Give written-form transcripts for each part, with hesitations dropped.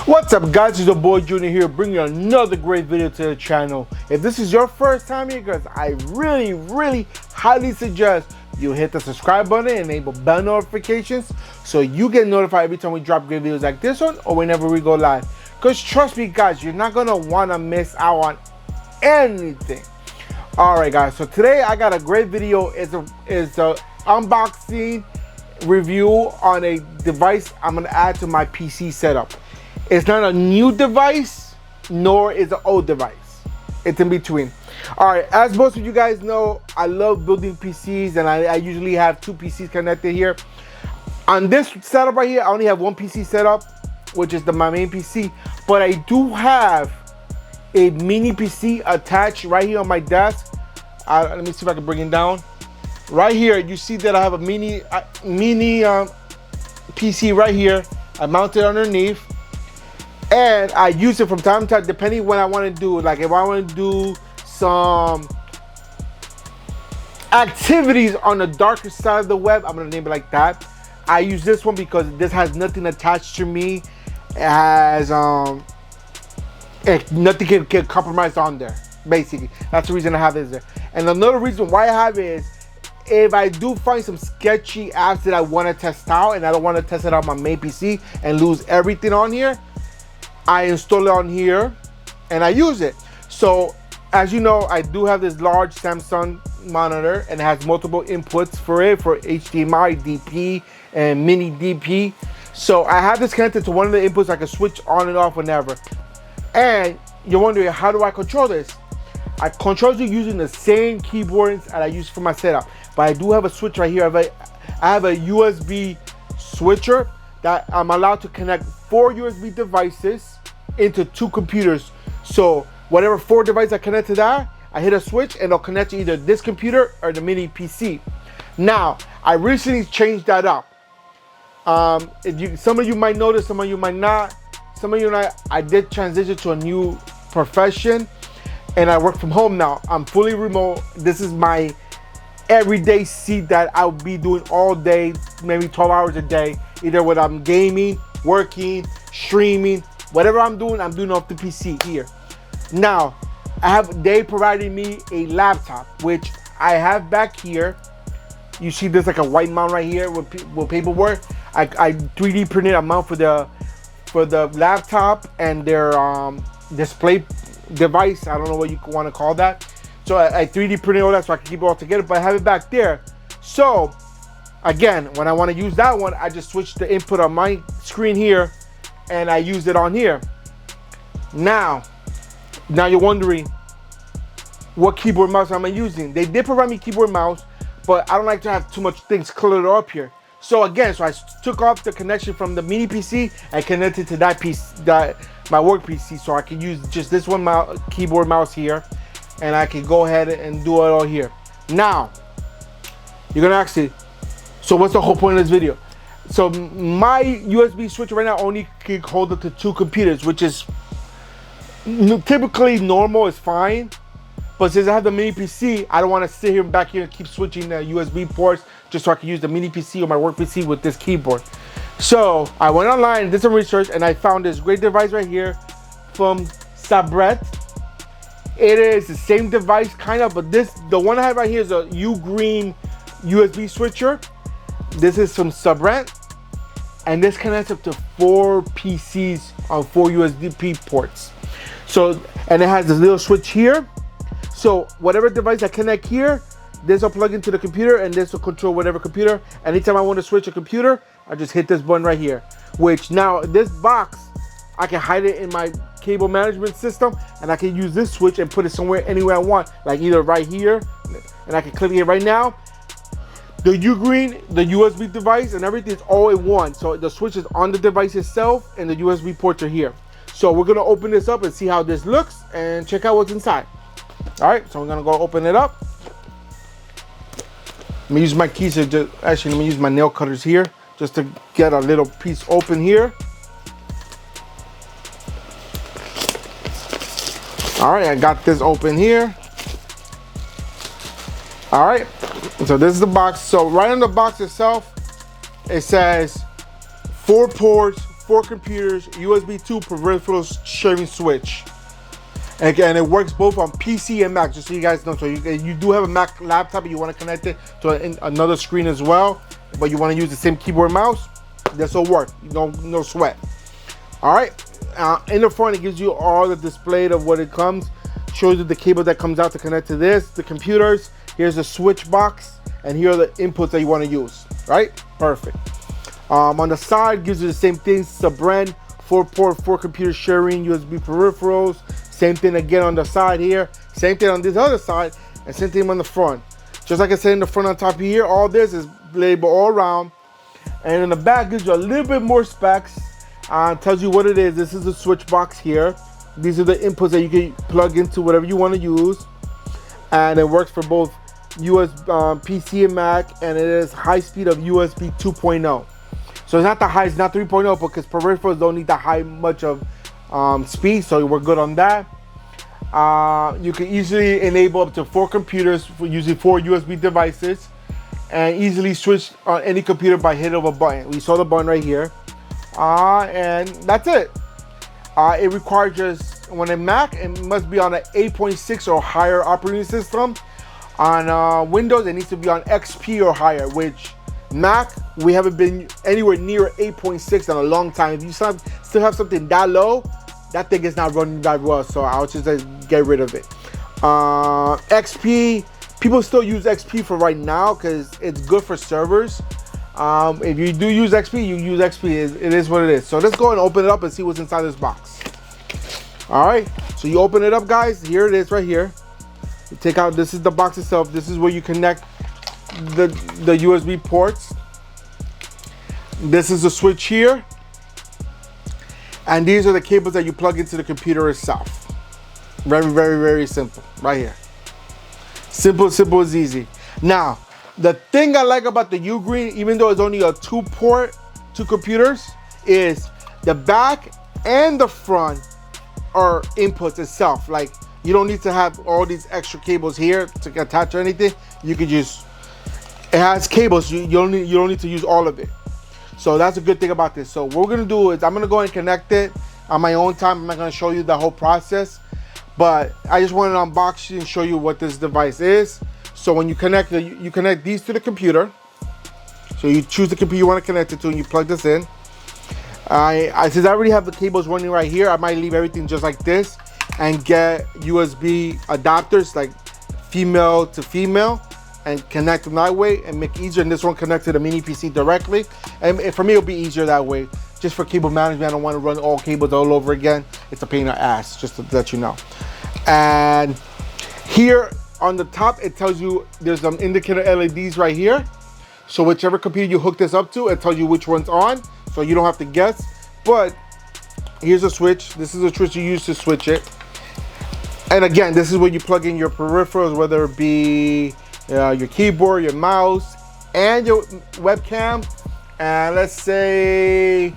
What's up guys, it's your boy Junior here bringing you another great video to the channel. If this is your first time here guys, I really highly suggest you hit the subscribe button and enable bell notifications so you get notified every time we drop great videos like this one or whenever we go live. Because trust me guys, you're not gonna want to miss out on anything. Alright guys, so today I got a great video. It's a unboxing review on a device I'm gonna add to my PC setup. It's not a new device, nor is it an old device. It's in between. All right, as most of you guys know, I love building PCs, and I usually have two PCs connected here. On this setup right here, I only have one PC set up, which is my main PC, but I do have a mini PC attached right here on my desk. Let me see if I can bring it down. Right here, you see that I have a mini PC right here. I mounted underneath. And I use it from time to time, depending when I want to do. Like if I want to do some activities on the darker side of the web, I'm gonna name it like that. I use this one because this has nothing attached to me. It has nothing can get compromised on there. Basically, that's the reason I have this there. And another reason why I have it is if I do find some sketchy apps that I want to test out, and I don't want to test it on my main PC and lose everything on here, I install it on here and I use it. So as you know, I do have this large Samsung monitor and it has multiple inputs for it, for HDMI, DP, and mini DP. So I have this connected to one of the inputs I can switch on and off whenever. And you're wondering, how do I control this? I control it using the same keyboards that I use for my setup. But I do have a switch right here. I have a USB switcher that I'm allowed to connect 4 USB devices into 2 computers. So whatever 4 devices I connect to that, I hit a switch and it'll connect to either this computer or the mini PC. Now, I recently changed that up. Some of you might notice, some of you might not. Some of you know I did transition to a new profession and I work from home now. I'm fully remote. This is my everyday seat that I'll be doing all day, maybe 12 hours a day, either when I'm gaming, working, streaming, whatever I'm doing off the PC here. Now, they provided me a laptop, which I have back here. You see there's like a white mount right here with paperwork. I 3D printed a mount for the laptop and their display device. I don't know what you want to call that. So I 3D printed all that so I can keep it all together, but I have it back there. So again, when I want to use that one, I just switch the input on my screen here and I use it on here. Now you're wondering what keyboard mouse am I using? They did provide me keyboard mouse, but I don't like to have too much things cluttered up here. So again, I took off the connection from the mini PC and connected to that piece, my work PC, so I can use just this one keyboard mouse here, and I can go ahead and do it all here. Now, you're gonna ask me, so what's the whole point of this video? So my USB switch right now only can hold up to 2 computers, which is typically normal, is fine. But since I have the mini PC, I don't want to sit here back here and keep switching the USB ports just so I can use the mini PC or my work PC with this keyboard. So I went online, did some research, and I found this great device right here from Sabrent. It is the same device kind of, but the one I have right here is a U-green USB switcher. This is from Sabrent, and this connects up to 4 PCs on 4 USB ports. So, and it has this little switch here. So whatever device I connect here, this will plug into the computer and this will control whatever computer. Anytime I want to switch a computer, I just hit this button right here. Which now this box, I can hide it in my cable management system and I can use this switch and put it anywhere I want. Like either right here, and I can click it right now. The U-green, the USB device, and everything is all in one. So the switch is on the device itself and the USB ports are here. So we're gonna open this up and see how this looks and check out what's inside. All right, so I'm gonna go open it up. Let me use my keys to let me use my nail cutters here just to get a little piece open here. All right, I got this open here. All right, so this is the box. So right on the box itself, it says 4 ports, 4 computers, USB 2 peripheral sharing switch. And again, it works both on PC and Mac, just so you guys know. So you do have a Mac laptop and you want to connect it to another screen as well, but you want to use the same keyboard and mouse, this will work. No sweat. All right. In the front, it gives you all the display of what it comes. Shows you the cable that comes out to connect to this, the computers. Here's the switch box, and here are the inputs that you want to use. Right? Perfect. On the side, gives you the same thing. Sabrent 4-port, 4 computer sharing, USB peripherals. Same thing again on the side here. Same thing on this other side, and same thing on the front. Just like I said in the front on top here, all this is labeled all around. And in the back gives you a little bit more specs. Tells you what it is. This is the switch box here. These are the inputs that you can plug into whatever you want to use. And it works for both PC and Mac, and it is high speed of USB 2.0. So it's not the high, it's not 3.0 because peripherals don't need that high much of speed, so we're good on that. You can easily enable up to 4 computers for using 4 USB devices, and easily switch on any computer by hitting of a button. We saw the button right here, and that's it. It requires just, when a Mac, it must be on an 8.6 or higher operating system. On Windows, it needs to be on XP or higher, which Mac, we haven't been anywhere near 8.6 in a long time. If you still have something that low, that thing is not running that well, so I'll just get rid of it. XP, people still use XP for right now because it's good for servers. If you do use XP, you use XP. It is what it is. So let's go and open it up and see what's inside this box. All right, so you open it up, guys. Here it is right here. You take out, this is the box itself. This is where you connect the USB ports. This is the switch here. And these are the cables that you plug into the computer itself. Very, very, very simple. Right here. Simple as easy. Now, the thing I like about the Ugreen, even though it's only a 2-port, 2 computers, is the back and the front are inputs itself. Like, you don't need to have all these extra cables here to attach or anything. You could just, it has cables. You don't need to use all of it. So that's a good thing about this. So what we're gonna do is I'm gonna go and connect it on my own time. I'm not gonna show you the whole process, but I just wanted to unbox you and show you what this device is. So when you connect you connect these to the computer. So you choose the computer you want to connect it to, and you plug this in. Since I already have the cables running right here, I might leave everything just like this and get USB adapters, like female to female, and connect them that way and make it easier. And this one connect to the mini PC directly. And for me, it'll be easier that way. Just for cable management, I don't want to run all cables all over again. It's a pain in the ass, just to let you know. And here on the top, it tells you there's some indicator LEDs right here. So whichever computer you hook this up to, it tells you which one's on. So you don't have to guess. But here's a switch. This is a switch you use to switch it. And again, this is where you plug in your peripherals, whether it be your keyboard, your mouse, and your webcam. And let's say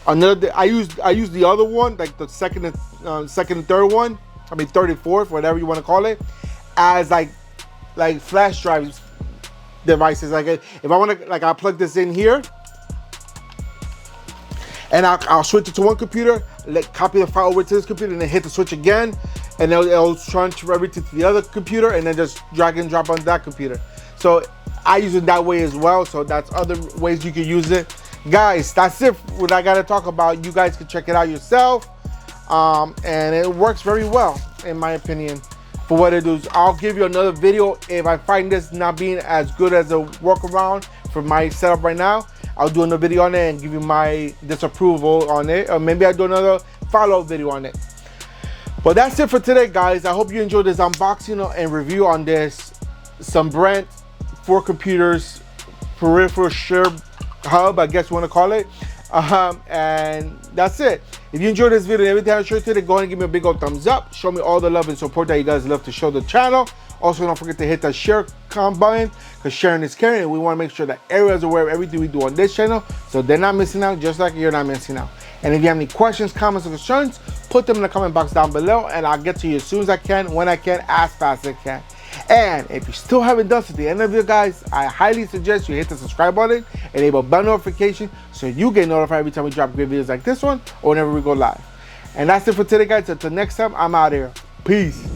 another, I use the other one, like the second and third one. I mean, third and fourth, whatever you want to call it, as like flash drive devices. Like if I want to, like, I'll plug this in here, and I'll switch it to one computer, copy the file over to this computer, and then hit the switch again, and it'll transfer everything to the other computer, and then just drag and drop on that computer. So I use it that way as well. So that's other ways you can use it. Guys, that's it what I gotta talk about. You guys can check it out yourself. And it works very well, in my opinion, for what it does. I'll give you another video if I find this not being as good as a workaround for my setup right now. I'll do another video on it and give you my disapproval on it, or maybe I'll do another follow-up video on it. But that's it for today, guys. I hope you enjoyed this unboxing and review on this Sabrent 4 computers peripheral share hub, I guess you want to call it. And that's it. If you enjoyed this video and everything I showed today, go ahead and give me a big old thumbs up. Show me all the love and support that you guys love to show the channel. Also, don't forget to hit that share button, because sharing is caring, and we want to make sure that everyone's aware of everything we do on this channel, so they're not missing out, just like you're not missing out. And if you have any questions, comments, or concerns, put them in the comment box down below, and I'll get to you as soon as I can, when I can, as fast as I can. And if you still haven't done so at the end of it, guys, I highly suggest you hit the subscribe button, enable bell notification so you get notified every time we drop great videos like this one or whenever we go live. And that's it for today, guys. Until next time, I'm out here. Peace.